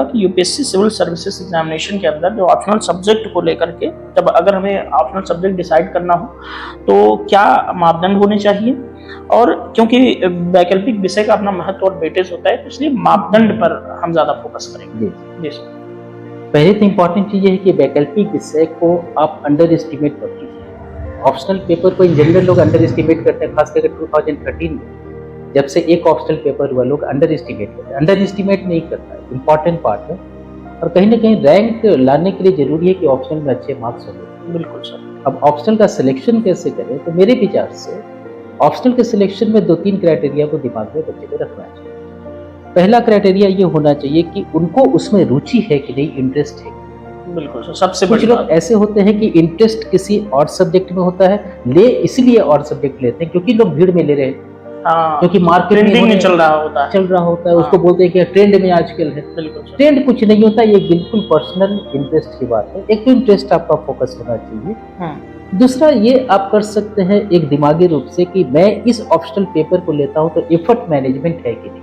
कि UPSC civil services examination के अंदर जो ऑप्शनल सब्जेक्ट को लेकर के जब अगर हमें ऑप्शनल सब्जेक्ट डिसाइड करना हो तो क्या मापदंड होने चाहिए, और क्योंकि वैकल्पिक विषय का अपना महत्व और वेटेज होता है तो इसलिए मापदंड पर हम ज्यादा फोकस करेंगे। जी सर। पहले तो इम्पॉर्टेंट चीज़ ये है कि वैकल्पिक विषय को आप अंडर एस्टिमेट मत कीजिए। ऑप्शनल पेपर को इन जनरल लोग अंडर एस्टिमेट करते हैं, खास करके 2013 में जब से एक ऑप्शनल पेपर हुआ लोग अंडर एस्टिमेट करते हैं। अंडर एस्टिमेट नहीं करता है, इम्पॉर्टेंट पार्ट है। और कहीं ना कहीं रैंक लाने के लिए जरूरी है कि ऑप्शनल में अच्छे मार्क्स होंगे। बिल्कुल सर। अब ऑप्शनल का सिलेक्शन कैसे करें, तो मेरे विचार से ऑप्शनल के सिलेक्शन में 2-3 क्राइटेरिया को दिमाग में बच्चे को रखना चाहिए। पहला क्राइटेरिया ये होना चाहिए कि उनको उसमें रुचि है कि नहीं, इंटरेस्ट है। बिल्कुल सर, सबसे कुछ बड़ी लोग बात। ऐसे होते हैं कि इंटरेस्ट किसी और सब्जेक्ट में होता है, ले इसलिए और सब्जेक्ट लेते हैं क्योंकि लोग भीड़ में ले रहे हैं, हाँ, क्योंकि मार्केट ट्रेंडिंग में में चल रहा होता है। उसको बोलते हैं कि ट्रेंड में आजकल है। बिल्कुल सर। ट्रेंड कुछ नहीं होता, ये बिल्कुल पर्सनल इंटरेस्ट की बात है। एक तो इंटरेस्ट आपका फोकस होना चाहिए। दूसरा ये आप कर सकते हैं एक दिमागी रूप से कि मैं इस ऑप्शनल पेपर को लेता हूं तो एफर्ट मैनेजमेंट है कि नहीं।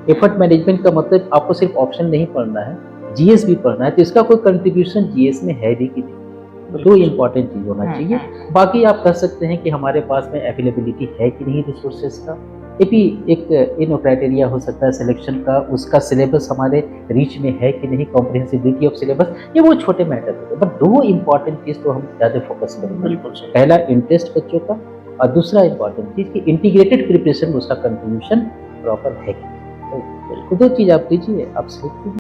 एफर्ट मैनेजमेंट का मतलब आपको सिर्फ ऑप्शन नहीं पढ़ना है, जीएस भी पढ़ना है, तो इसका कोई कंट्रीब्यूशन जीएस में है भी कि नहीं। दो इंपॉर्टेंट चीज होना चाहिए। बाकी आप कह सकते हैं कि हमारे पास में अवेलेबिलिटी है कि नहीं रिसोर्सेज का। ये भी एक क्राइटेरिया हो सकता है सिलेक्शन का। उसका सिलेबस हमारे रीच में है कि नहीं, कॉम्प्रिहेंसिबिलिटी ऑफ सिलेबस, ये वो छोटे मैटर होते हैं। बट दो इंपॉर्टेंट चीज तो हम ज्यादा फोकस करेंगे। बिल्कुल सर। पहला इंटरेस्ट बच्चों का, और दूसरा इंपॉर्टेंट चीज कि इंटीग्रेटेड प्रिपरेशन में उसका कंट्रीब्यूशन प्रॉपर है कि नहीं। तो दो चीज आप कीजिए, आप सीख लीजिए।